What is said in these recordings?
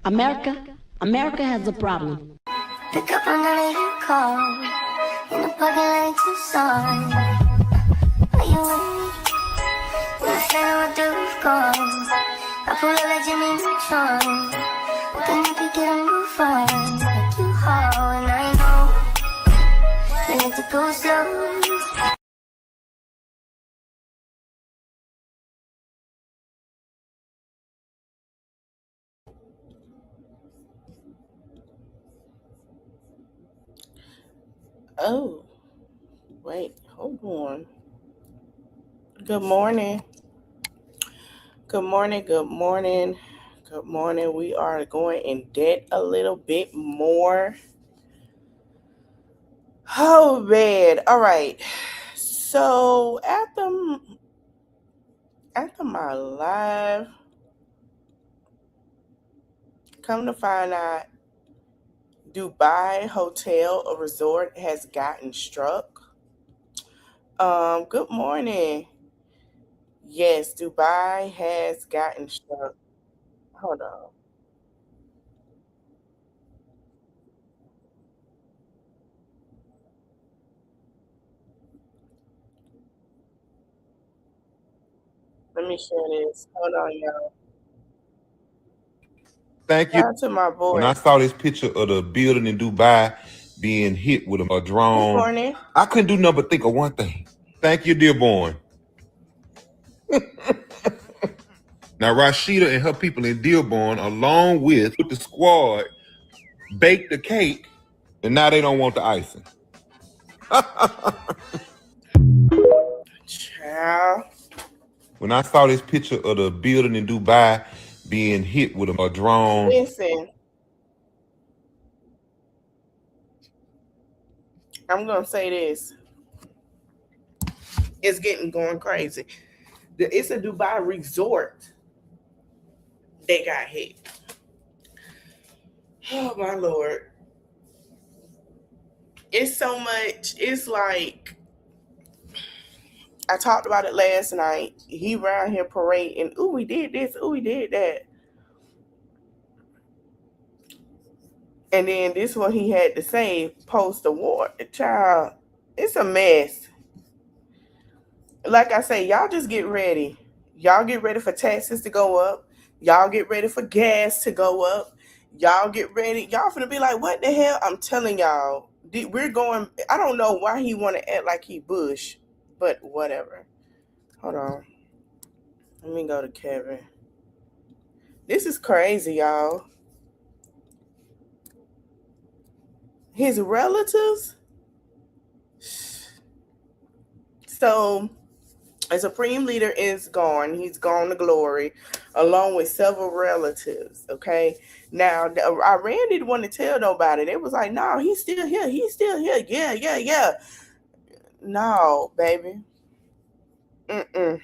America has a problem. Pick up another you call in the parking lot Tucson. Are you with me? We're standing with the roof gone. I pull up like Jimmy Neutron. Then you can get a new phone. Like you haul, and I know you like to go slow. Oh, wait, hold on. Good morning. Good morning. Good morning. Good morning. We are going in debt a little bit more. Oh, man. All right. So after my live, come to find out, Dubai Hotel or Resort has gotten struck. Good morning. Yes, Dubai has gotten struck. Hold on. Let me share this. Hold on, y'all. Thank you. Shout out to my When I boy. saw this picture of the building in Dubai being hit with a Good drone, morning. I couldn't do nothing but think of one thing. Thank you, Dearborn. Now, Rashida and her people in Dearborn, along with the squad, baked the cake, and now they don't want the icing. Child. When I saw this picture of the building in Dubai being hit with a drone, Listen, I'm gonna say this. It's getting going crazy. It's a Dubai resort. They got hit. Oh my lord. It's so much. It's like I talked about it last night. He around here parading. Ooh, we did this. Ooh, we did that. And then this one he had to say post award. Child, it's a mess. Like I say, y'all just get ready. Y'all get ready for taxes to go up. Y'all get ready for gas to go up. Y'all get ready. Y'all finna be like, what the hell? I'm telling y'all, we're going. I don't know why he want to act like he Bush, but whatever. Hold on. Let me go to Kevin. This is crazy, y'all. His relatives. So a supreme leader is gone. He's gone to glory, along with several relatives. Okay. Now, Iran didn't want to tell nobody. They was like, "No, he's still here. He's still here. Yeah, yeah, yeah." No, baby. Mm-mm.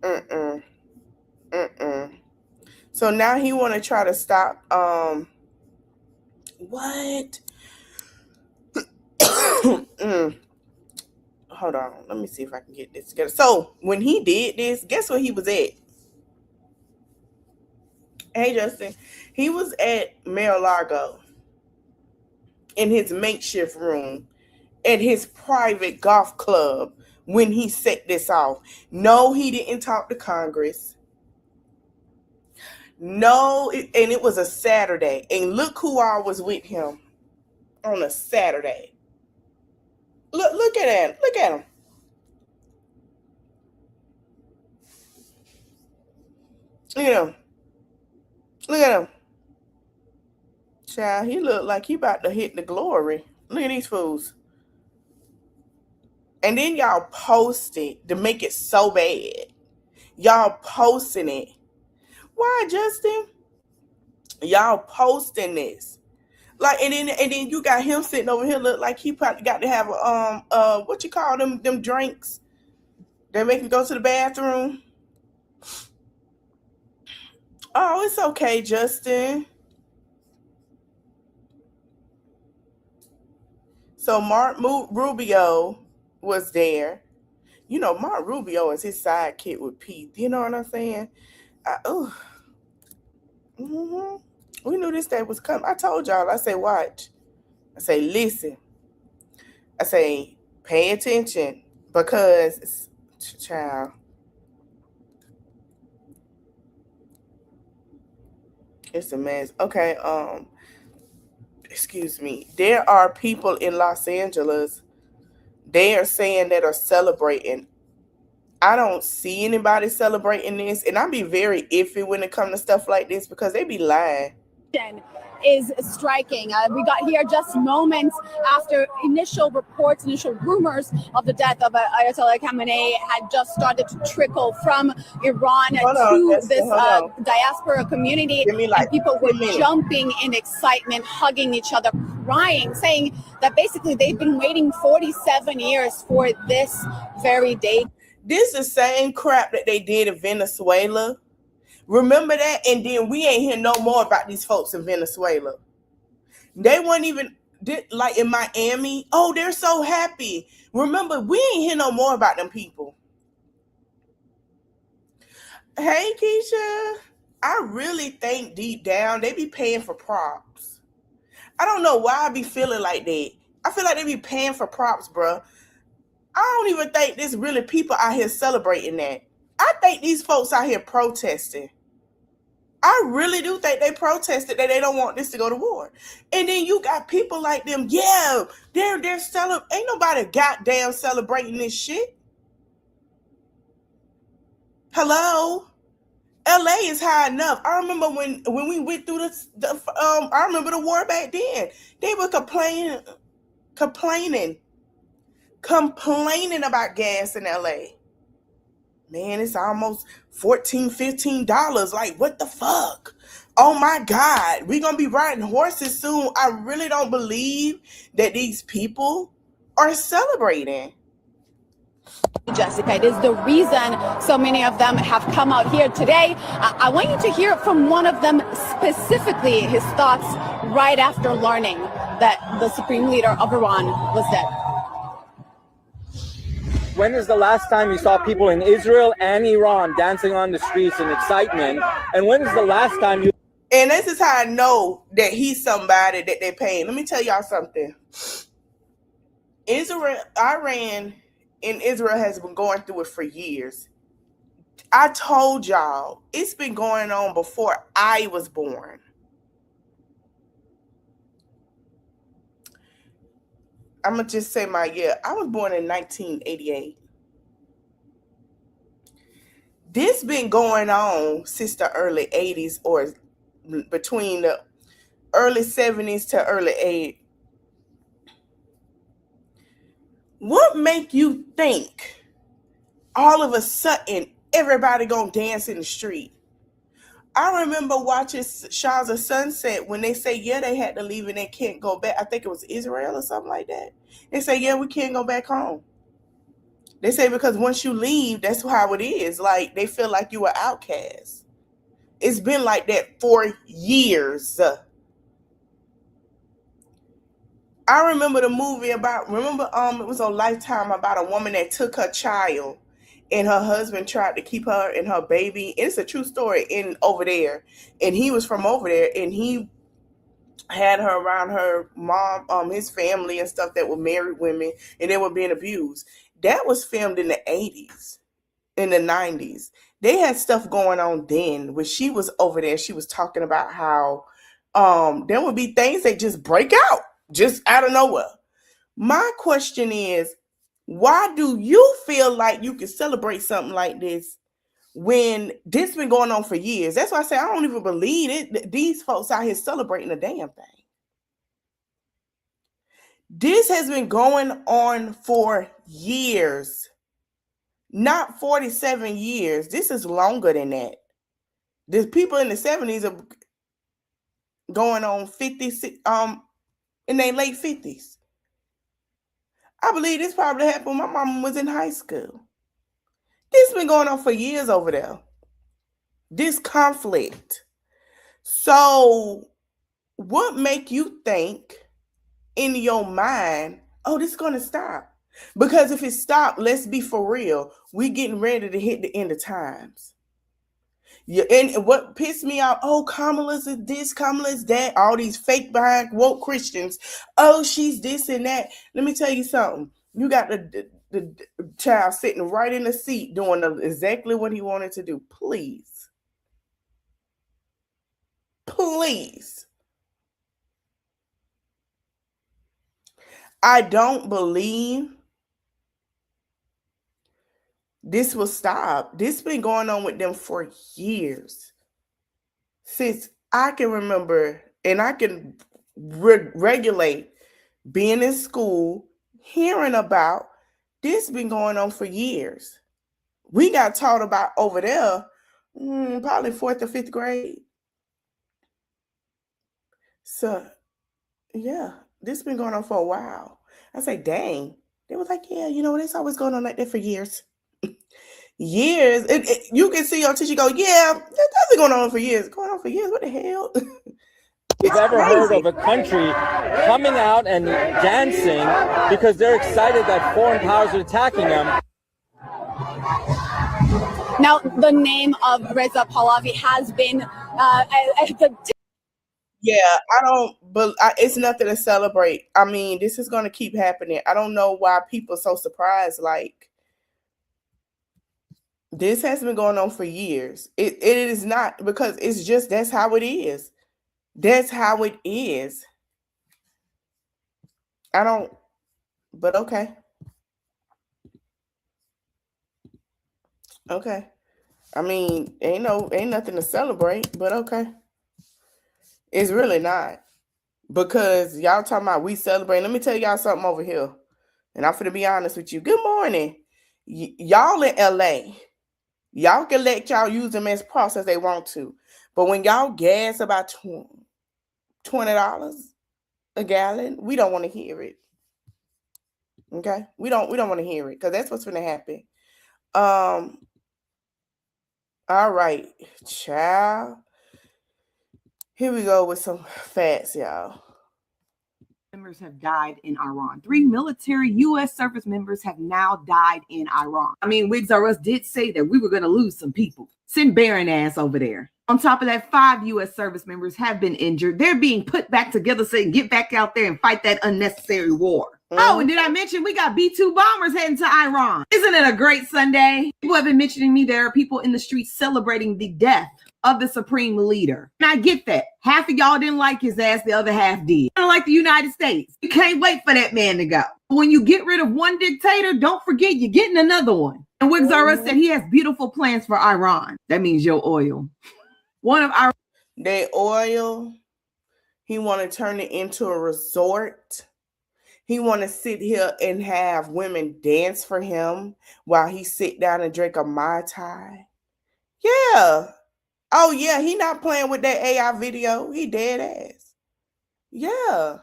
Mm-mm. Mm-mm. So now he want to try to stop. What? mm. Hold on. Let me see if I can get this together. So when he did this, guess where he was at? Hey, Justin. He was at Mar-a-Lago in his makeshift room at his private golf club when he set this off. No, he didn't talk to Congress. No, and it was a Saturday. And look who all was with him on a Saturday. Look at him. Look at him. Look at him. Look at him. Child, he looked like he about to hit the glory. Look at these fools. And then y'all post it to make it so bad. Y'all posting it. Why, Justin? Y'all posting this. Like and then you got him sitting over here look like he probably got to have a what you call them drinks that make him go to the bathroom. Oh, it's okay, Justin. So Rubio was there. You know, Mark Rubio is his sidekick with Pete. You know what I'm saying? Oh, mm-hmm. We knew this day was coming. I told y'all. I say, watch. I say, listen. I say, pay attention because, child, it's a mess. Okay. Excuse me. There are people in Los Angeles. They are saying that are celebrating. I don't see anybody celebrating this, and I be very iffy when it comes to stuff like this because they be lying. Is striking. We got here just moments after initial reports, initial rumors of the death of Ayatollah Khamenei had just started to trickle from Iran to this diaspora community. And people were jumping in excitement, hugging each other, crying, saying that basically they've been waiting 47 years for this very day. This is the same crap that they did in Venezuela. Remember that? And then we ain't hear no more about these folks in Venezuela. They weren't even, like in Miami. Oh, they're so happy. Remember, we ain't hear no more about them people. Hey, Keisha. I really think deep down they be paying for props. I don't know why I be feeling like that. I feel like they be paying for props, bruh. I don't even think there's really people out here celebrating that. I think these folks out here protesting. I really do think they protested that they don't want this to go to war. And then you got people like them, yeah, they're celebrating. Ain't nobody goddamn celebrating this shit. Hello? LA is high enough. I remember when we went through I remember the war back then. They were complaining about gas in LA. Man, it's almost $14, $15. Like, what the fuck? Oh my God. We're going to be riding horses soon. I really don't believe that these people are celebrating. Jessica, it is the reason so many of them have come out here today. I want you to hear from one of them specifically, his thoughts right after learning that the supreme leader of Iran was dead. When is the last time you saw people in Israel and Iran dancing on the streets in excitement? And when is the last time you... And this is how I know that he's somebody that they're paying. Let me tell y'all something. Iran and Israel has been going through it for years. I told y'all, it's been going on before I was born. I'm going to just say my year. I was born in 1988. This been going on since the early 80s or between the early 70s to early 80s. What make you think all of a sudden everybody gonna dance in the street? I remember watching Shahs of Sunset when they say, yeah, they had to leave and they can't go back. I think it was Israel or something like that. They say, yeah, we can't go back home. They say because once you leave, that's how it is. Like, they feel like you were outcast. It's been like that for years. I remember the movie it was on Lifetime about a woman that took her child and her husband tried to keep her and her baby. It's a true story over there. And he was from over there and he had her around her mom, his family and stuff that were married women and they were being abused. That was filmed in the 80s, in the 90s. They had stuff going on then when she was over there. She was talking about how there would be things that just break out, just out of nowhere. My question is, why do you feel like you can celebrate something like this when this been going on for years? That's why I say I don't even believe it. These folks out here celebrating a damn thing. This has been going on for years, not 47 years. This is longer than that. The people in the 70s are going on 50, in their late 50s. I believe this probably happened when my mama was in high school. This been going on for years over there. This conflict. So what make you think in your mind, oh, this is going to stop? Because if it stopped, let's be for real, we getting ready to hit the end of times. Yeah, and what pissed me off, oh, Kamala's this, Kamala's that, all these fake behind woke Christians. Oh, she's this and that. Let me tell you something. You got the child sitting right in the seat doing exactly what he wanted to do. Please. Please. I don't believe this will stop. This been going on with them for years. Since I can remember, and I can regulate being in school, hearing about this been going on for years. We got taught about over there, probably 4th or 5th grade. So, yeah, this been going on for a while. I say, dang. They was like, yeah, you know, it's always going on like that for years. Years. You can see your teacher go, yeah, that's been going on for years. Going on for years? What the hell? You've ever heard of a country coming out and dancing because they're excited that foreign powers are attacking them? Now, the name of Reza Pahlavi has been yeah, I don't, but it's nothing to celebrate. I mean, this is going to keep happening. I don't know why people are so surprised. Like, this has been going on for years. It is not, because it's just, that's how it is. That's how it is. I don't, but okay. Okay. I mean, ain't nothing to celebrate, but okay. It's really not. Because y'all talking about we celebrate. Let me tell y'all something over here. And I'm finna be honest with you. Good morning. Y'all in LA. Y'all can let y'all use them as props as they want to. But when y'all gas about $20 a gallon, we don't want to hear it. Okay? We don't want to hear it, because that's what's gonna happen. All right, child. Here we go with some facts, y'all. Members have died in Iran. 3 military U.S. service members have now died in Iran. I mean, Wigs R Us did say that we were going to lose some people. Send Barron ass over there. On top of that, 5 U.S. service members have been injured. They're being put back together so they can get back out there and fight that unnecessary war. Oh, and did I mention we got B-2 bombers heading to Iran? Isn't it a great Sunday? People have been mentioning me. There are people in the streets celebrating the death of the supreme leader. And I get that. Half of y'all didn't like his ass, the other half did. Kind of like the United States. You can't wait for that man to go. When you get rid of one dictator, don't forget you're getting another one. And Wigs R Us said he has beautiful plans for Iran. That means your oil. One of our their oil, he want to turn it into a resort. He want to sit here and have women dance for him while he sit down and drink a Mai Tai. Yeah. Oh, yeah, he not playing with that AI video. He dead ass. Yeah.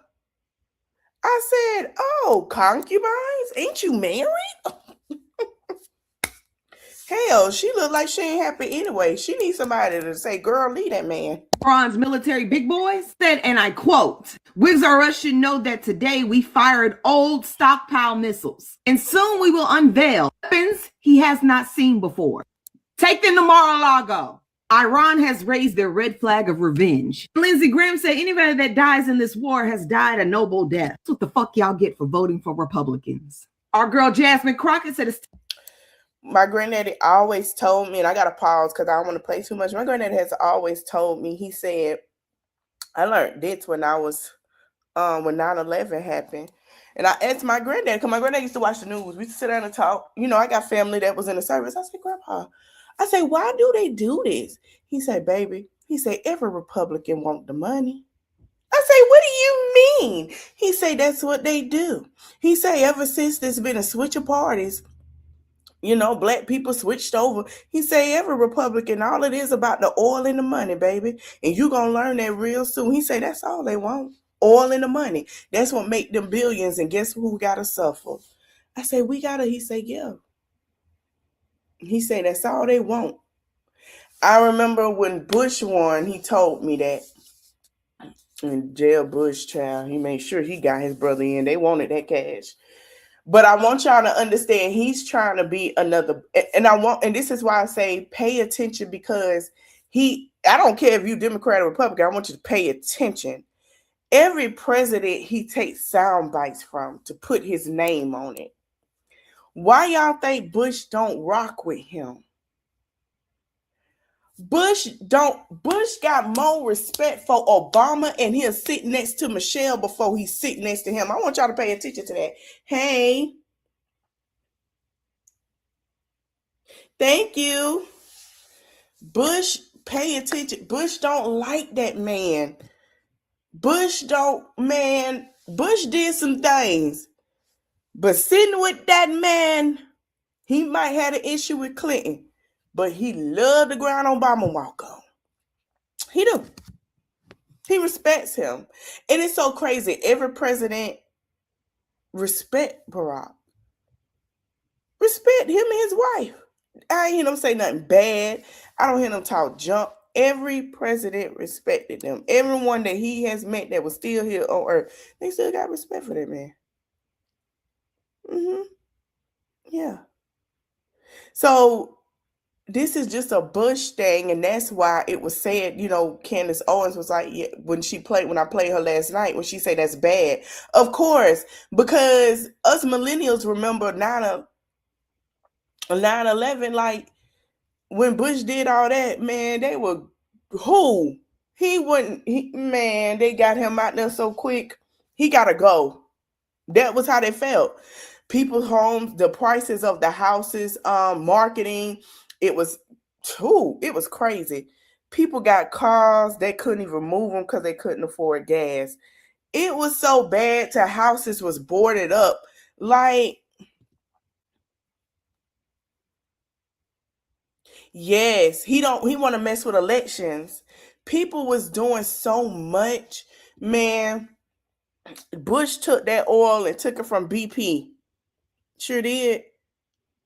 I said, oh, concubines? Ain't you married? Hell, she look like she ain't happy anyway. She needs somebody to say, girl, leave that man. Iran's military big boys said, and I quote, Wigs R Us should know that today we fired old stockpile missiles, and soon we will unveil weapons he has not seen before. Take them to Mar-a-Lago. Iran has raised their red flag of revenge. Lindsey Graham said anybody that dies in this war has died a noble death. That's what the fuck y'all get for voting for Republicans. Our girl Jasmine Crockett said it's my granddaddy always told me, and I got to pause because I don't want to play too much. My granddaddy has always told me, he said, I learned this when I was, when 9/11 happened. And I asked my granddad, because my granddad used to watch the news. We used to sit down and talk. You know, I got family that was in the service. I said, Grandpa, I said, why do they do this? He said, baby, he said, every Republican want the money. I say, what do you mean? He said, that's what they do. He said, ever since there's been a switch of parties, you know, black people switched over. He say every Republican, all it is about the oil and the money, baby. And you going to learn that real soon. He say that's all they want. Oil and the money. That's what make them billions. And guess who got to suffer? I say, we got to. He say, yeah. He say that's all they want. I remember when Bush won, he told me that. And jail Bush, child, he made sure he got his brother in. They wanted that cash. But I want y'all to understand he's trying to be another, and this is why I say pay attention, because I don't care if you Democrat or Republican, I want you to pay attention. Every president he takes sound bites from to put his name on it. Why y'all think Bush don't rock with him? Bush got more respect for Obama, and he'll sit next to Michelle before he sit next to him. I want y'all to pay attention to that. Hey. Thank you. Bush, pay attention. Bush don't like that man. Bush did some things. But sitting with that man, he might have an issue with Clinton. But he loved the ground Obama walk on. He do. He respects him. And it's so crazy. Every president respect Barack. Respect him and his wife. I ain't hear them say nothing bad. I don't hear them talk junk. Every president respected them. Everyone that he has met that was still here on earth, they still got respect for that man. Yeah. So this is just a Bush thing, and that's why it was said, Candace Owens was like, yeah, when I played her last night, when she said that's bad. Of course, because us millennials remember 9/11, like when Bush did all that, man, they were they got him out there so quick. He gotta go. That was how they felt. People's homes, the prices of the houses, marketing, it was crazy. People got cars, they couldn't even move them because they couldn't afford gas. It was so bad to houses was boarded up. Like, yes, he want to mess with elections. People was doing so much, man. Bush took that oil and took it from BP. Sure did.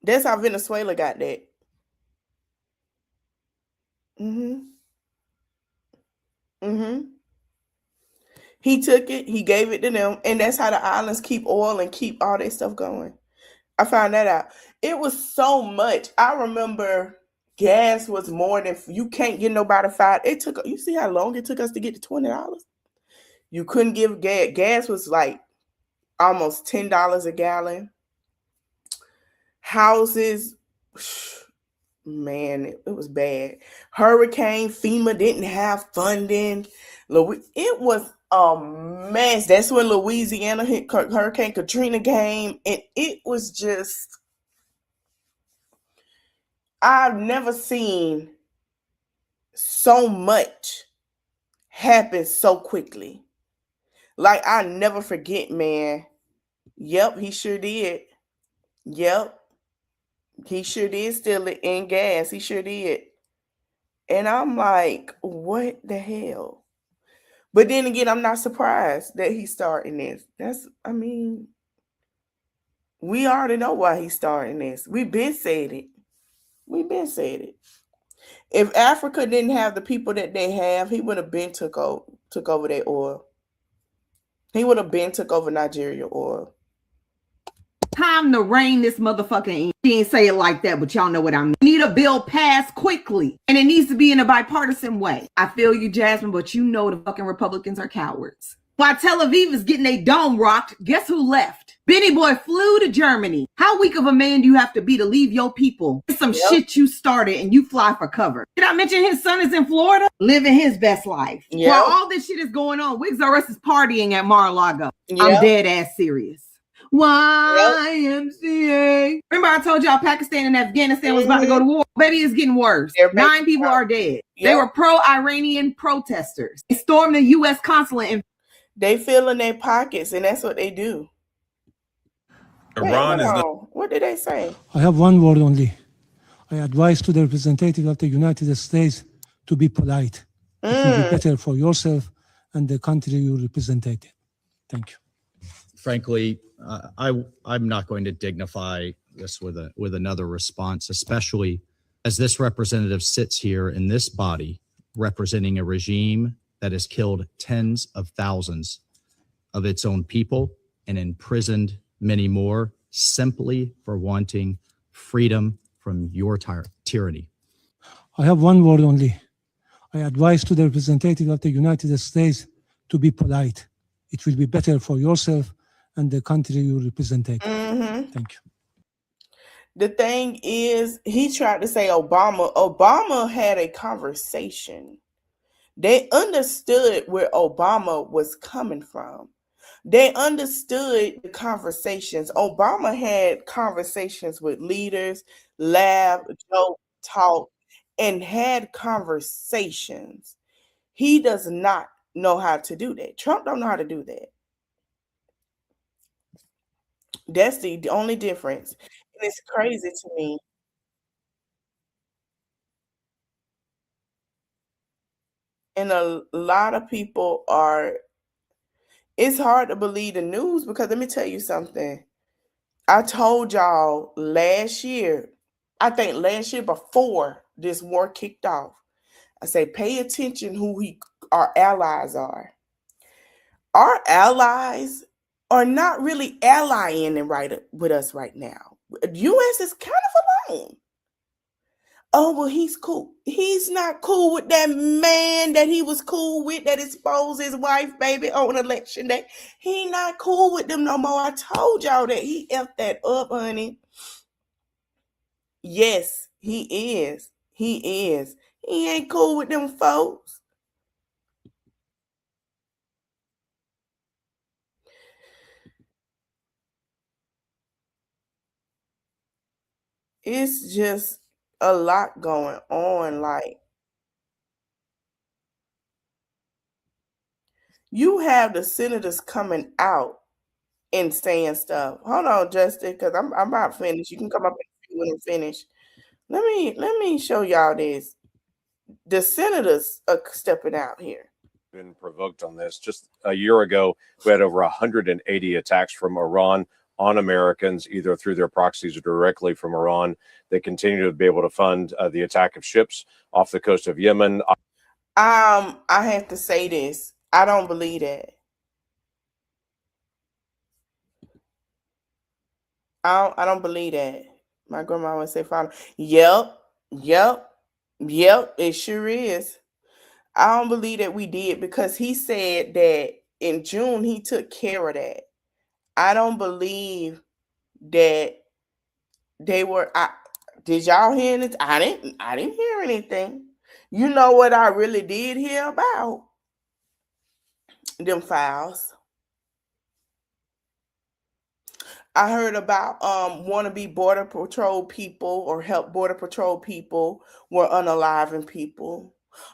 That's how Venezuela got that. He took it, he gave it to them, and that's how the islands keep oil and keep all that stuff going. I found that out. It was so much. I remember gas was more than, you can't get nobody $5. You see how long it took us to get to $20? You couldn't give gas. Gas was like almost $10 a gallon. Houses, man, it was bad. Hurricane, FEMA didn't have funding. It was a mess. That's when Louisiana hit, Hurricane Katrina came, and it was just, I've never seen so much happen so quickly. Like, I never forget, man. Yep, he sure did. Yep. He sure did steal it in gas. He sure did. And I'm like, what the hell? But then again, I'm not surprised that he's starting this. We already know why he's starting this. We've been said it. If Africa didn't have the people that they have, he would have been took over their oil. He would have been took over Nigeria oil. Time to rein this motherfucker in. He didn't say it like that, but y'all know what I mean. We need a bill passed quickly, and it needs to be in a bipartisan way. I feel you, Jasmine, but you know the fucking Republicans are cowards. While Tel Aviv is getting a dome rocked, guess who left? Benny Boy flew to Germany. How weak of a man do you have to be to leave your people? It's some shit you started and you fly for cover. Did I mention his son is in Florida? Living his best life. Yep. While all this shit is going on, Wigs R Us is partying at Mar-a-Lago. I'm dead ass serious. YMCA. Remember I told y'all Pakistan and Afghanistan was about to go to war? Baby, it's getting worse. 9 people are dead. They were pro-Iranian protesters. They stormed the U.S. consulate and they fill in their pockets, and that's what they do. Iran is what did they say? I have one word only. I advise to the representative of the United States to be polite. It will be better for yourself and the country you represented. Thank you. Frankly, I'm not going to dignify this with another response, especially as this representative sits here in this body representing a regime that has killed tens of thousands of its own people and imprisoned many more simply for wanting freedom from your tyranny. I have one word only. I advise to the representative of the United States to be polite. It will be better for yourself and the country you represented. Thank you. The thing is, he tried to say Obama had a conversation. They understood where Obama was coming from. They understood the conversations. Obama had conversations with leaders, laughed, joked, talked, and had conversations. He does not know how to do that. Trump don't know how to do that. That's the only difference. And it's crazy to me. And a lot of people it's hard to believe the news because let me tell you something. I told y'all last year, I think last year before this war kicked off, I say pay attention who our allies are. Our allies are not really allying with us right now. The U.S. is kind of alone. Oh, well, he's cool. He's not cool with that man that he was cool with that exposed his wife, baby, on election day. He not cool with them no more. I told y'all that. He effed that up, honey. Yes, he is. He is. He ain't cool with them folks. It's just a lot going on. Like, you have the senators coming out and saying stuff. Hold on, Justin, because I'm about finished. You can come up and when I'm finished. Let me show y'all this. The senators are stepping out here. Been provoked on this. Just a year ago, we had over 180 attacks from Iran on Americans, either through their proxies or directly from Iran. They continue to be able to fund the attack of ships off the coast of Yemen. I have to say this. I don't believe that. I don't believe that. My grandma would say, "Father, yep, it sure is." I don't believe that we did because he said that in June he took care of that. I don't believe that they were. Did y'all hear anything? I didn't hear anything. You know what I really did hear about? Them files. I heard about wannabe Border Patrol people or help Border Patrol people were unaliving people.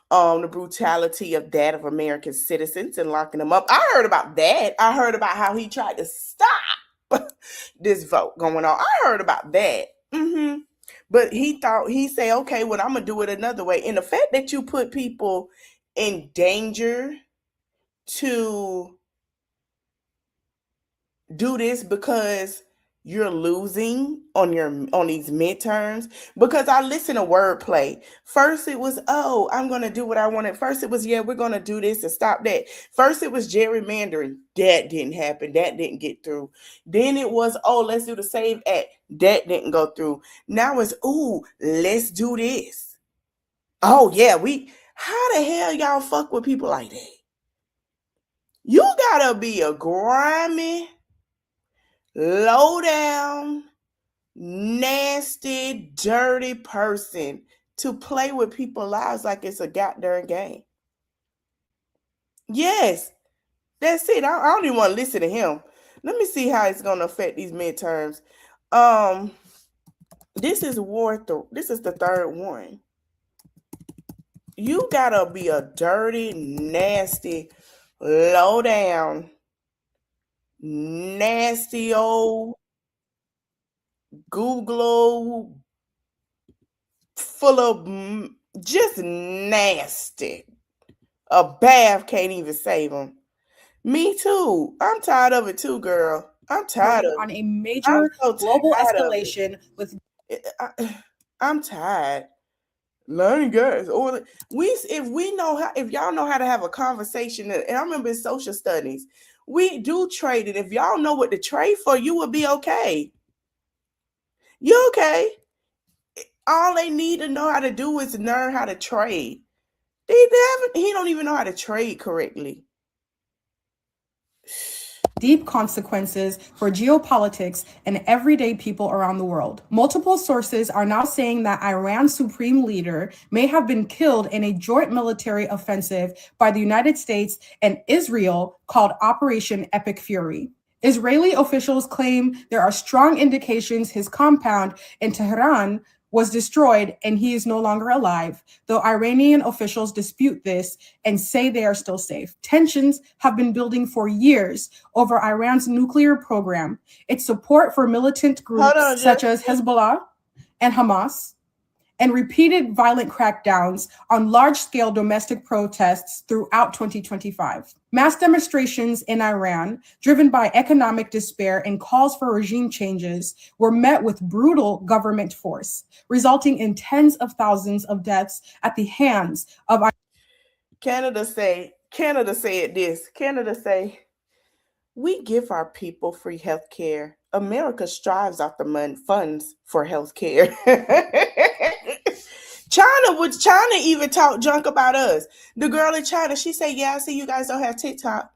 The brutality of that of American citizens and locking them up. I heard about that. I heard about how he tried to stop this vote going on. I heard about that. But he said, okay, well, I'm going to do it another way. And the fact that you put people in danger to do this because you're losing on these midterms, because I listen to wordplay. First it was, oh, I'm going to do what I wanted. First it was, yeah, we're going to do this and stop that. First it was gerrymandering. That didn't happen. That didn't get through. Then it was, oh, let's do the SAVE Act. That didn't go through. Now it's, ooh, let's do this. Oh, yeah, how the hell y'all fuck with people like that? You gotta be a grimy, low down, nasty, dirty person to play with people's lives like it's a goddamn game. Yes, that's it. I don't even want to listen to him. Let me see how it's going to affect these midterms. This is the third one. You gotta be a dirty, nasty, low down, nasty old Google full of just nasty. A bath can't even save them. Me too. I'm tired of it too, girl. I'm tired of on a major global escalation with. I'm tired. Learning guys, or if y'all know how to have a conversation, and I remember in social studies, we do trade it. If y'all know what to trade for, you will be okay. You okay? All they need to know how to do is learn how to trade. He don't even know how to trade correctly. Deep consequences for geopolitics and everyday people around the world. Multiple sources are now saying that Iran's supreme leader may have been killed in a joint military offensive by the United States and Israel called Operation Epic Fury. Israeli officials claim there are strong indications his compound in Tehran was destroyed and he is no longer alive, though Iranian officials dispute this and say they are still safe. Tensions have been building for years over Iran's nuclear program, its support for militant groups such as Hezbollah and Hamas, and repeated violent crackdowns on large-scale domestic protests throughout 2025. Mass demonstrations in Iran, driven by economic despair and calls for regime changes, were met with brutal government force, resulting in tens of thousands of deaths at the hands of Canada said this. Canada say, we give our people free health care. America strives out the funds for health care. China even talk junk about us. The girl in China, she said, yeah, I see you guys don't have TikTok,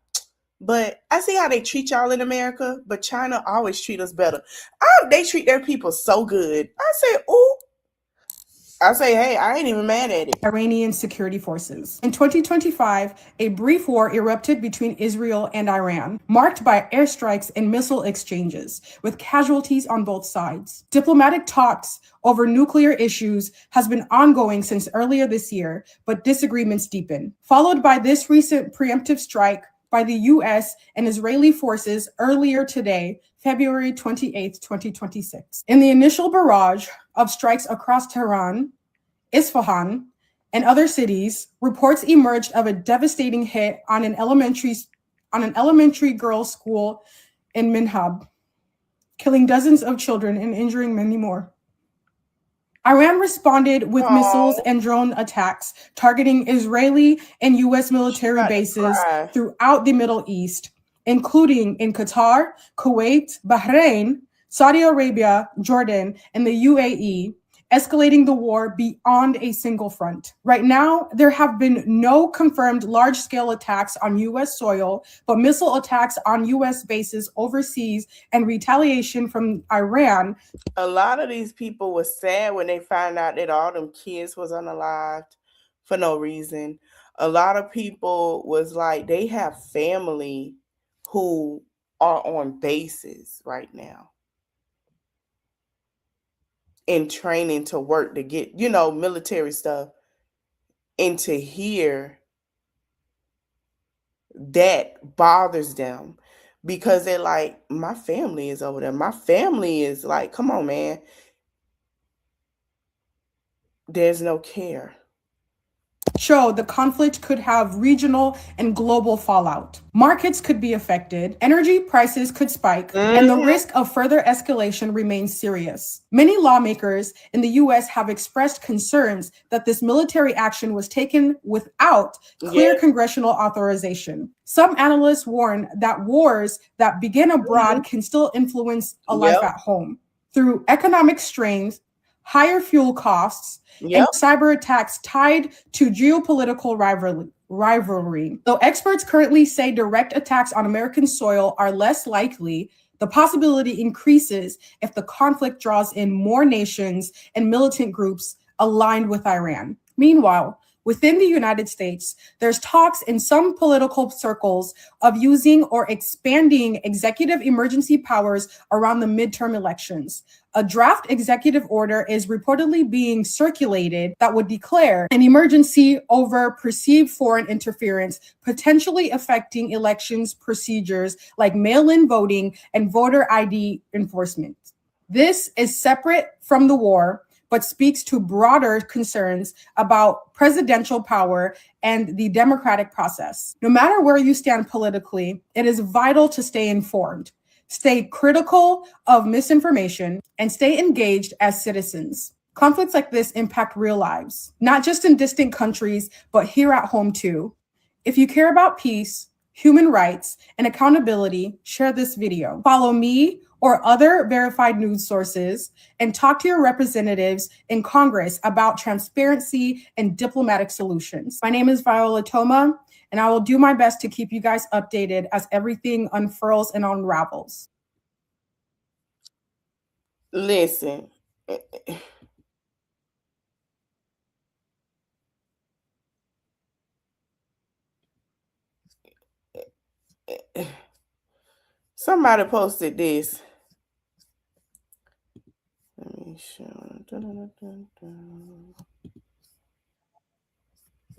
but I see how they treat y'all in America, but China always treat us better. They treat their people so good. I say, hey, I ain't even mad at it. Iranian security forces. In 2025, a brief war erupted between Israel and Iran, marked by airstrikes and missile exchanges, with casualties on both sides. Diplomatic talks over nuclear issues has been ongoing since earlier this year, but disagreements deepen. Followed by this recent preemptive strike by the U.S. and Israeli forces earlier today, February 28, 2026. In the initial barrage of strikes across Tehran, Isfahan, and other cities, reports emerged of a devastating hit on an elementary girls' school in Minhab, killing dozens of children and injuring many more. Iran responded with missiles and drone attacks targeting Israeli and U.S. military bases throughout the Middle East, including in Qatar, Kuwait, Bahrain, Saudi Arabia, Jordan, and the UAE, escalating the war beyond a single front. Right now, there have been no confirmed large-scale attacks on U.S. soil, but missile attacks on U.S. bases overseas and retaliation from Iran. A lot of these people were sad when they found out that all them kids was unalived for no reason. A lot of people was like, they have family who are on bases right now in training to work to get, military stuff. And to hear that bothers them because they're like, my family is over there. My family is like, come on, man. There's no care. Show the conflict could have regional and global fallout. Markets could be affected, energy prices could spike, and the risk of further escalation remains serious. Many lawmakers in the U.S. have expressed concerns that this military action was taken without clear congressional authorization. Some analysts warn that wars that begin abroad can still influence a life at home through economic strains, higher fuel costs, and cyber attacks tied to geopolitical rivalry. Though experts currently say direct attacks on American soil are less likely, the possibility increases if the conflict draws in more nations and militant groups aligned with Iran. Meanwhile, within the United States, there's talks in some political circles of using or expanding executive emergency powers around the midterm elections. A draft executive order is reportedly being circulated that would declare an emergency over perceived foreign interference, potentially affecting elections procedures like mail-in voting and voter ID enforcement. This is separate from the war, but speaks to broader concerns about presidential power and the democratic process. No matter where you stand politically, it is vital to stay informed, stay critical of misinformation, and stay engaged as citizens. Conflicts like this impact real lives, not just in distant countries, but here at home too. If you care about peace, human rights, and accountability, share this video. Follow me or other verified news sources, and talk to your representatives in Congress about transparency and diplomatic solutions. My name is Viola Toma, and I will do my best to keep you guys updated as everything unfurls and unravels. Listen. Somebody posted this. Let me show.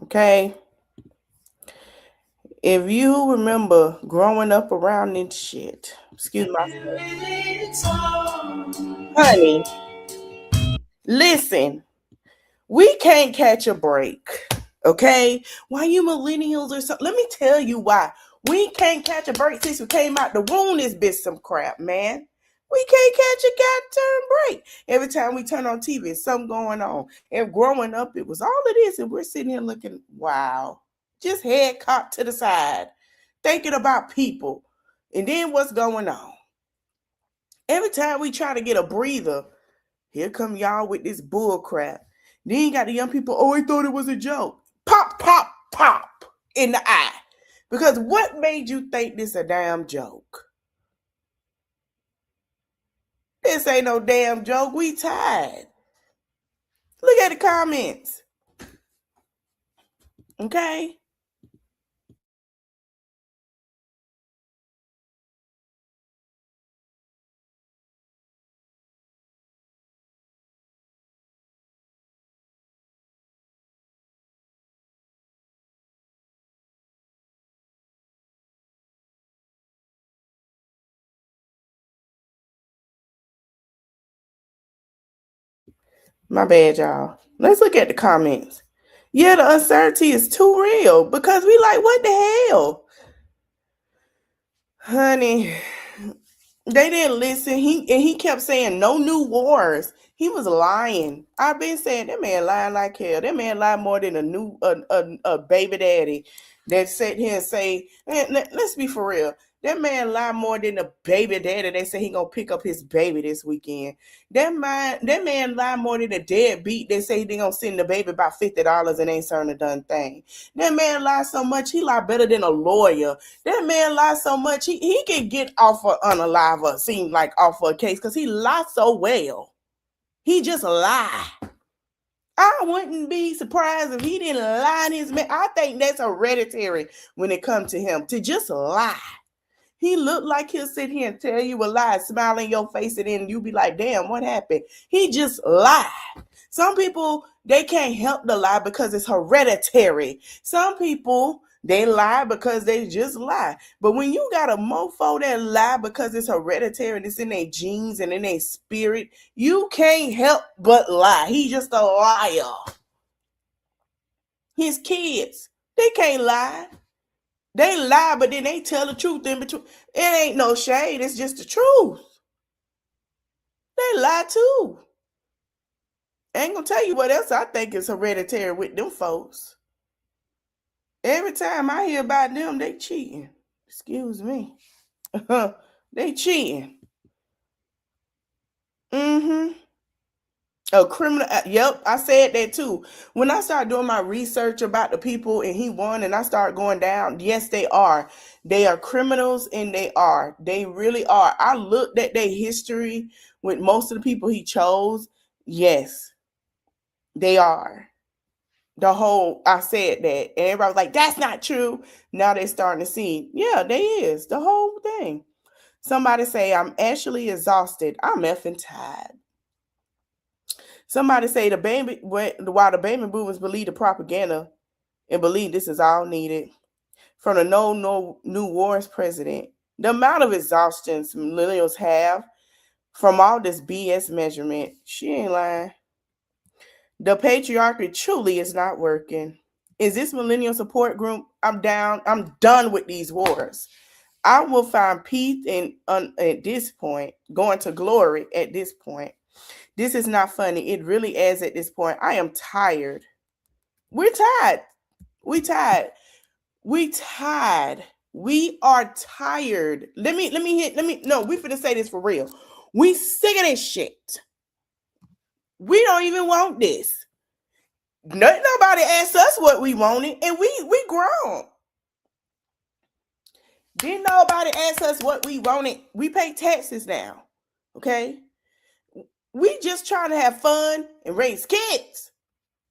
Okay. If you remember growing up around this shit, excuse my honey, listen, we can't catch a break. Okay? Why you millennials or something? Let me tell you why. We can't catch a break since we came out the womb. This bitch some crap, man. We can't catch a goddamn break. Every time we turn on TV, there's something going on. And growing up, it was all of this, and we're sitting here looking, wow, just head cocked to the side, thinking about people, and then what's going on. Every time we try to get a breather, here come y'all with this bull crap. Then you got the young people, oh, I thought it was a joke. Pop, pop, pop in the eye. Because what made you think this a damn joke? This ain't no damn joke. We tired. Look at the comments. Okay? My bad, y'all. Let's look at the comments. Yeah, the uncertainty is too real because we like, what the hell? Honey, they didn't listen. He kept saying no new wars. He was lying. I've been saying that man lying like hell. That man lied more than a baby daddy that sat here and say, let's be for real. That man lied more than a baby daddy that said he gonna pick up his baby this weekend. That man lied more than a deadbeat that say he gonna send the baby about $50 and ain't certain a done thing. That man lied so much, he lied better than a lawyer. That man lied so much, he can get off of unalive, seem like off of a case, because he lied so well. He just lied. I wouldn't be surprised if he didn't lie in his man. I think that's hereditary when it comes to him, to just lie. He looked like he'll sit here and tell you a lie, smile in your face, and then you be like, damn, what happened? He just lied. Some people, they can't help the lie because it's hereditary. Some people, they lie because they just lie. But when you got a mofo that lie because it's hereditary and it's in their genes and in their spirit, you can't help but lie. He's just a liar. His kids, they can't lie. They lie, but then they tell the truth in between. It ain't no shade. It's just the truth. They lie too. I ain't gonna tell you what else I think is hereditary with them folks. Every time I hear about them, they cheating. Excuse me. They cheating. A criminal. Yep, I said that too. When I started doing my research about the people and he won and I started going down, yes, they are. They are criminals and they are. They really are. I looked at their history with most of the people he chose. Yes, they are. I said that. And everybody was like, that's not true. Now they're starting to see, yeah, they is. The whole thing. Somebody say, I'm actually exhausted. I'm effing tired. Somebody say while the baby boomers believe the propaganda and believe this is all needed from the no new wars president, the amount of exhaustion millennials have from all this BS measurement, she ain't lying. The patriarchy truly is not working. Is this millennial support group? I'm down. I'm done with these wars. I will find peace at this point, going to glory at this point. This is not funny. It really is at this point. I am tired. We're tired. We tired. We are tired. We finna say this for real. We sick of this shit. We don't even want this. Nobody asked us what we wanted, and we grown. Didn't nobody ask us what we wanted. We pay taxes now. Okay? We just trying to have fun and raise kids.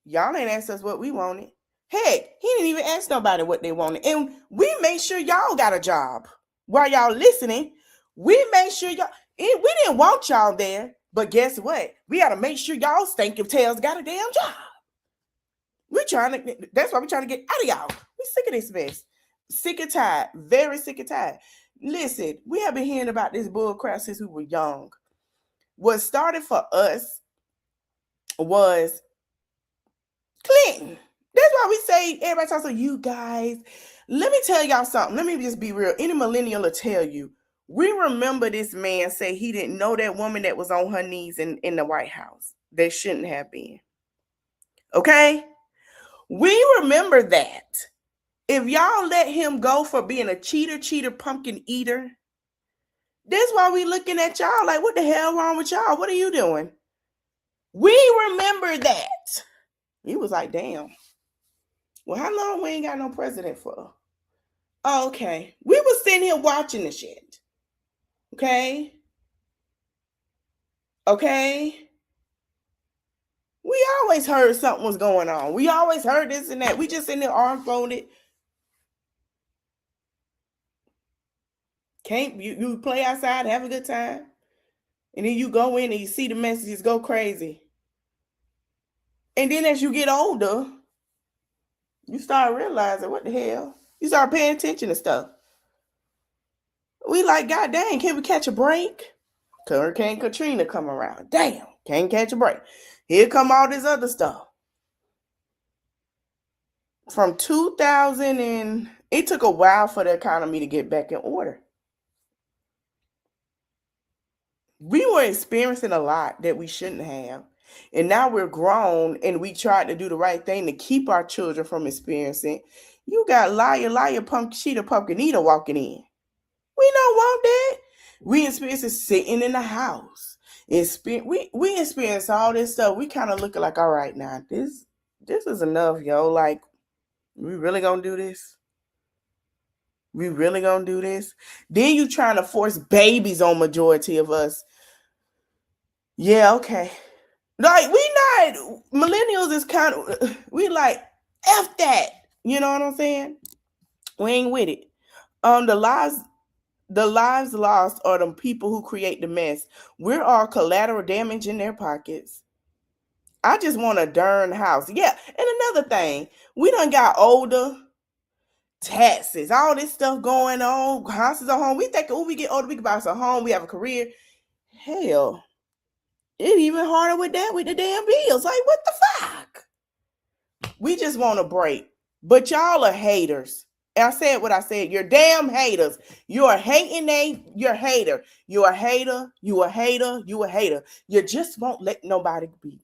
Y'all ain't asked us what we wanted. Heck, he didn't even ask nobody what they wanted. And we made sure y'all got a job. While y'all listening, we made sure y'all, we didn't want y'all there. But guess what? We got to make sure y'all stinking tails got a damn job. That's why we're trying to get out of y'all. We sick of this mess. Sick and tired. Very sick and tired. Listen, we have been hearing about this bull crap since we were young. What started for us was Clinton. That's why we say, everybody talks about you guys. Let me tell y'all something. Let me just be real. Any millennial will tell you. We remember this man say he didn't know that woman that was on her knees in the White House. They shouldn't have been. Okay? We remember that. If y'all let him go for being a cheater, pumpkin eater, that's why we looking at y'all like, what the hell wrong with y'all? What are you doing? We remember that. He was like, damn. Well, how long we ain't got no president for? Oh, okay. We was sitting here watching the shit. Okay? Okay? We always heard something was going on. We always heard this and that. We just in there arm folded. Can't you play outside, have a good time, and then you go in and you see the messages go crazy. And then as you get older, you start realizing what the hell. You start paying attention to stuff. We like, God dang, can we catch a break? Hurricane Katrina come around. Damn, can't catch a break. Here come all this other stuff. From 2000 and it took a while for the economy to get back in order. We were experiencing a lot that we shouldn't have. And now we're grown and we tried to do the right thing to keep our children from experiencing. You got liar, cheater, pumpkin eater walking in. We don't want that. We experience sitting in the house. We experience all this stuff. We kind of looking like, all right, now this is enough, yo. Like, we really gonna do this? We really gonna do this? Then you trying to force babies on majority of us. Yeah, okay. Like, millennials is kind of, we like, F that. You know what I'm saying? We ain't with it. The lives lost are the people who create the mess. We're all collateral damage in their pockets. I just want a darn house. Yeah, and another thing, we done got older. Taxes, all this stuff going on. Houses are home. We think when we get older, we can buy us a home. We have a career. Hell, it's even harder with that, with the damn bills. Like, what the fuck? We just want a break. But y'all are haters. And I said what I said. You're damn haters. You're hating. You're a hater. You're a hater. You a hater. You a hater. You just won't let nobody be.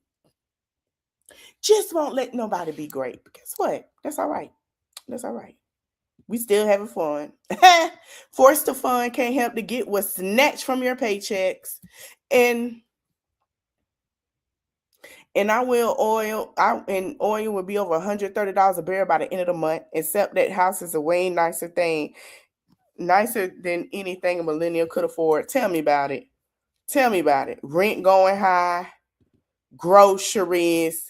Just won't let nobody be great. But guess what? That's all right. That's all right. We still having fun. Forced to fun can't help to get what's snatched from your paychecks. And oil will be over $130 a barrel by the end of the month, except that house is a way nicer thing. Nicer than anything a millennial could afford. Tell me about it. Tell me about it. Rent going high, groceries.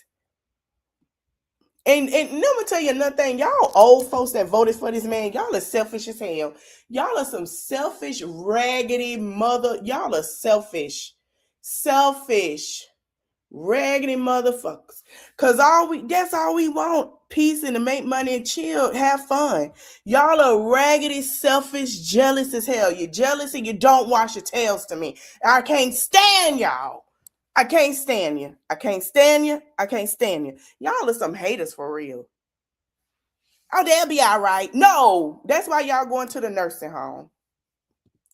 And let me tell you another thing. Y'all old folks that voted for this man, y'all are selfish as hell. Y'all are some selfish, raggedy mother. Y'all are selfish. Selfish. Raggedy motherfuckers. Cause that's all we want. Peace and to make money and chill. Have fun. Y'all are raggedy, selfish, jealous as hell. You're jealous and you don't wash your tails to me. I can't stand y'all. I can't stand you. I can't stand you. I can't stand you. Y'all are some haters for real. Oh, they'll be all right. No, that's why y'all going to the nursing home.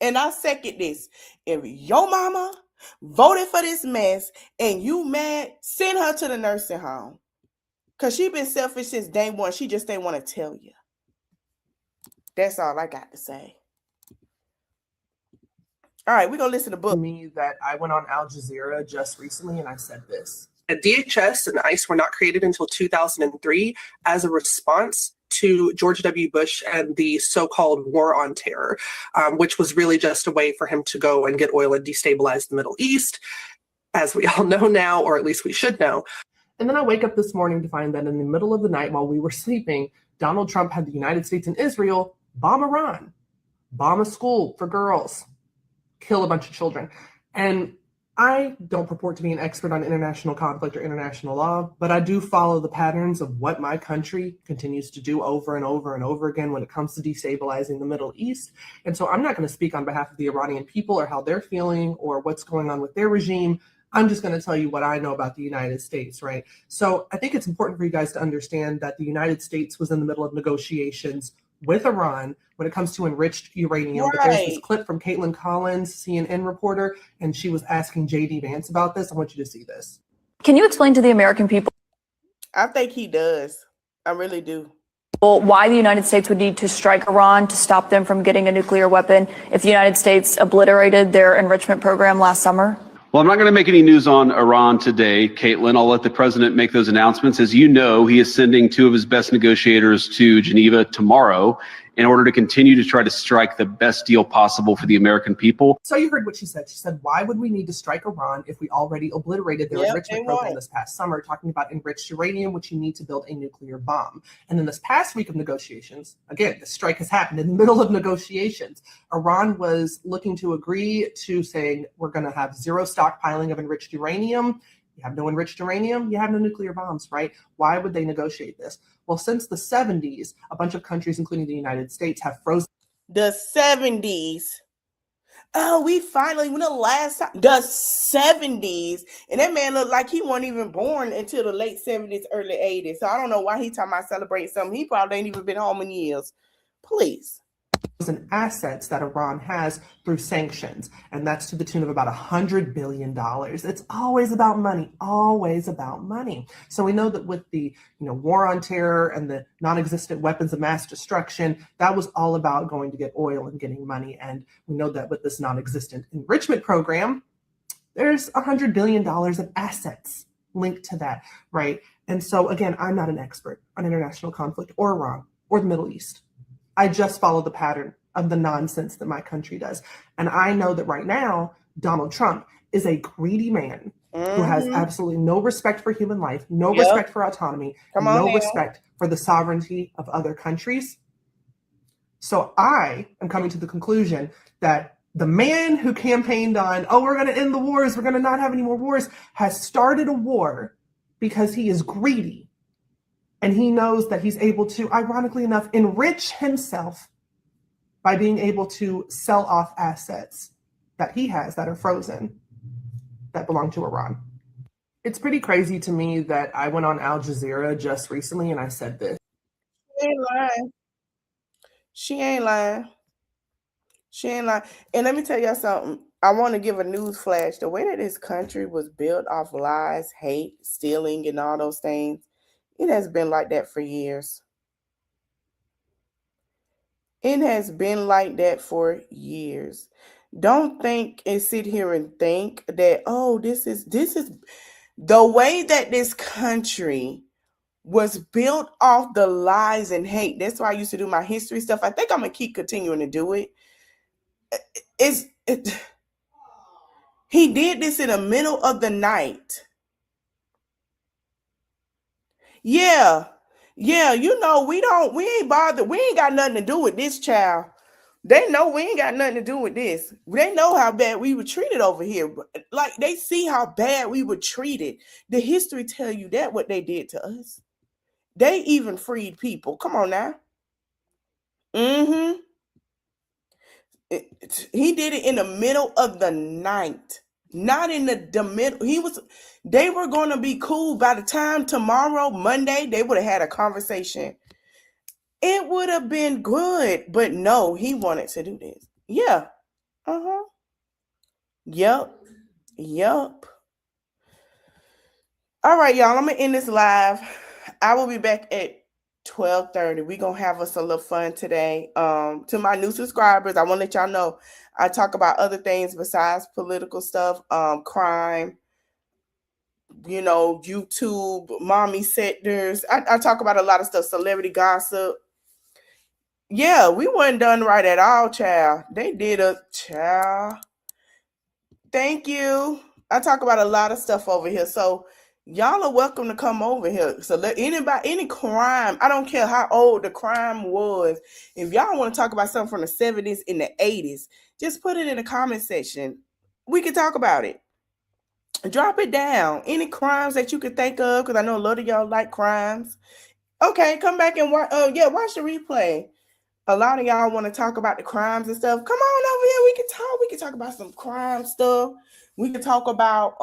And I second this. If your mama voted for this mess and you mad, send her to the nursing home. Because she been selfish since day one. She just didn't want to tell you. That's all I got to say. All right, we're going to listen to book. Me that I went on Al Jazeera just recently and I said this. DHS and ICE were not created until 2003 as a response to George W. Bush and the so-called War on Terror, which was really just a way for him to go and get oil and destabilize the Middle East, as we all know now, or at least we should know. And then I wake up this morning to find that in the middle of the night while we were sleeping, Donald Trump had the United States and Israel bomb Iran, bomb a school for girls, kill a bunch of children. And I don't purport to be an expert on international conflict or international law, but I do follow the patterns of what my country continues to do over and over and over again when it comes to destabilizing the Middle East. And so I'm not going to speak on behalf of the Iranian people or how they're feeling or what's going on with their regime. I'm just going to tell you what I know about the United States, right? So I think it's important for you guys to understand that the United States was in the middle of negotiations with Iran when it comes to enriched uranium. But there's this clip from Caitlin Collins, CNN reporter, and she was asking JD Vance about this. I want you to see this. Can you explain to the American people I think he does. I really do. why the United States would need to strike Iran to stop them from getting a nuclear weapon if the United States obliterated their enrichment program last summer? Well, I'm not going to make any news on Iran today, Caitlin. I'll let the president make those announcements. As you know, he is sending two of his best negotiators to Geneva tomorrow in order to continue to try to strike the best deal possible for the American people. So you heard what she said. She said, why would we need to strike Iran if we already obliterated their enrichment program this past summer, talking about enriched uranium, which you need to build a nuclear bomb. And then this past week of negotiations, again, the strike has happened in the middle of negotiations. Iran was looking to agree to saying, we're going to have zero stockpiling of enriched uranium. You have no enriched uranium, you have no nuclear bombs, right? Why would they negotiate this? Well, since the 70s, a bunch of countries, including the United States, have frozen. The 70s. Oh, we finally, when the last time, the 70s. And that man looked like he wasn't even born until the late 70s, early 80s. So I don't know why he talking about celebrating something. He probably ain't even been home in years. Please. And assets that Iran has through sanctions, and that's to the tune of about $100 billion. It's always about money, always about money. So we know that with the war on terror and the non-existent weapons of mass destruction, that was all about going to get oil and getting money. And we know that with this non-existent enrichment program, there's $100 billion of assets linked to that, right? And so again, I'm not an expert on international conflict or Iran or the Middle East. I just follow the pattern of the nonsense that my country does. And I know that right now, Donald Trump is a greedy man who has absolutely no respect for human life, no respect for autonomy, and no respect for the sovereignty of other countries. So I am coming to the conclusion that the man who campaigned on, oh, we're going to end the wars, we're going to not have any more wars, has started a war because he is greedy. And he knows that he's able to, ironically enough, enrich himself by being able to sell off assets that he has that are frozen, that belong to Iran. It's pretty crazy to me that I went on Al Jazeera just recently and I said this. She ain't lying. She ain't lying. She ain't lying. And let me tell y'all something. I want to give a news flash. The way that this country was built off lies, hate, stealing, and all those things, it has been like that for years. It has been like that for years. Don't think and sit here and think that, oh, this is the way that this country was built off the lies and hate. That's why I used to do my history stuff. I think I'm going to keep continuing to do it. He did this in the middle of the night. Yeah, we ain't bothered. We ain't got nothing to do with this, child. They know we ain't got nothing to do with this. They know how bad we were treated over here. Like, they see how bad we were treated. The history tell you that, what they did to us. They even freed people. Come on now. He did it in the middle of the night. Not in the middle. They were going to be cool by the time tomorrow, Monday, they would have had a conversation. It would have been good, but no, he wanted to do this. Yeah. Yup. All right, y'all, I'm going to end this live. I will be back at 12:30. We're gonna have us a little fun today. To my new subscribers, I want to let y'all know I talk about other things besides political stuff, crime, YouTube, mommy sectors. I talk about a lot of stuff, celebrity gossip. Yeah, we weren't done right at all, child. They did a child. Thank you. I talk about a lot of stuff over here. So y'all are welcome to come over here. So let any crime, I don't care how old the crime was. If y'all want to talk about something from the 70s and the 80s, just put it in the comment section. We can talk about it. Drop it down. Any crimes that you could think of, because I know a lot of y'all like crimes. Okay, come back and watch the replay. A lot of y'all want to talk about the crimes and stuff. Come on over here. We can talk. We can talk about some crime stuff. We can talk about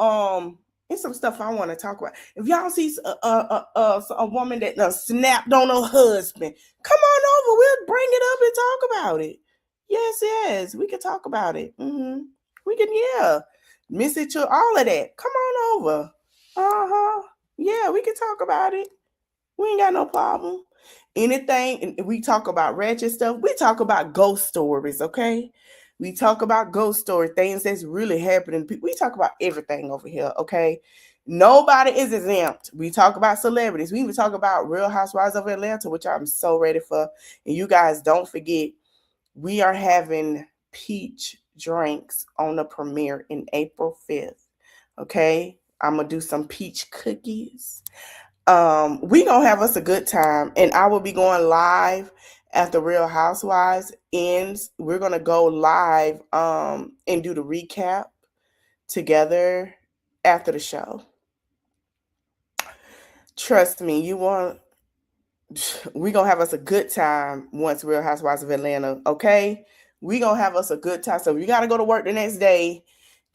it's some stuff I want to talk about. If y'all see a woman that snapped on her husband, come on over. We'll bring it up and talk about it. Yes, we can talk about it. We can, miss it to all of that. Come on over. Yeah, we can talk about it. We ain't got no problem. Anything, and we talk about ratchet stuff. We talk about ghost stories, okay? We talk about ghost stories, things that's really happening. We talk about everything over here, okay? Nobody is exempt. We talk about celebrities. We even talk about Real Housewives of Atlanta, which I'm so ready for. And you guys don't forget, we are having peach drinks on the premiere in April 5th, okay? I'm going to do some peach cookies. We gonna have us a good time, and I will be going live after Real Housewives ends. We're gonna go live and do the recap together after the show. Trust me, we gonna have us a good time once Real Housewives of Atlanta, okay? We gonna have us a good time. So if you gotta go to work the next day,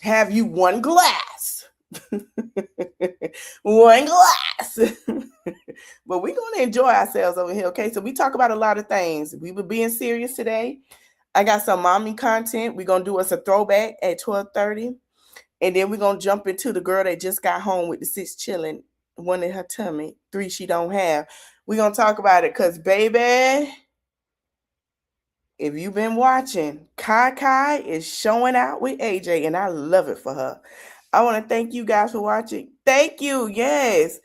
have you one glass. One glass. But we're going to enjoy ourselves over here, okay? So we talk about a lot of things. We were being serious today. I got some mommy content. We're going to do us a throwback at 12:30. And then we're going to jump into the girl that just got home with the 6 chilling, 1 in her tummy, 3 she don't have. We're going to talk about it because, baby, if you've been watching, Kai is showing out with AJ, and I love it for her. I want to thank you guys for watching. Thank you. Yes,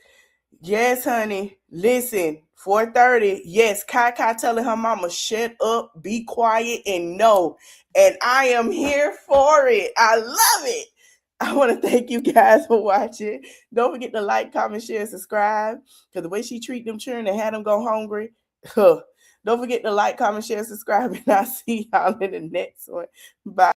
honey. Listen, 4:30. Yes, Kai telling her mama, shut up, be quiet, and no. And I am here for it. I love it. I want to thank you guys for watching. Don't forget to like, comment, share, and subscribe. Because the way she treat them children and had them go hungry. Don't forget to like, comment, share, and subscribe. And I'll see y'all in the next one. Bye.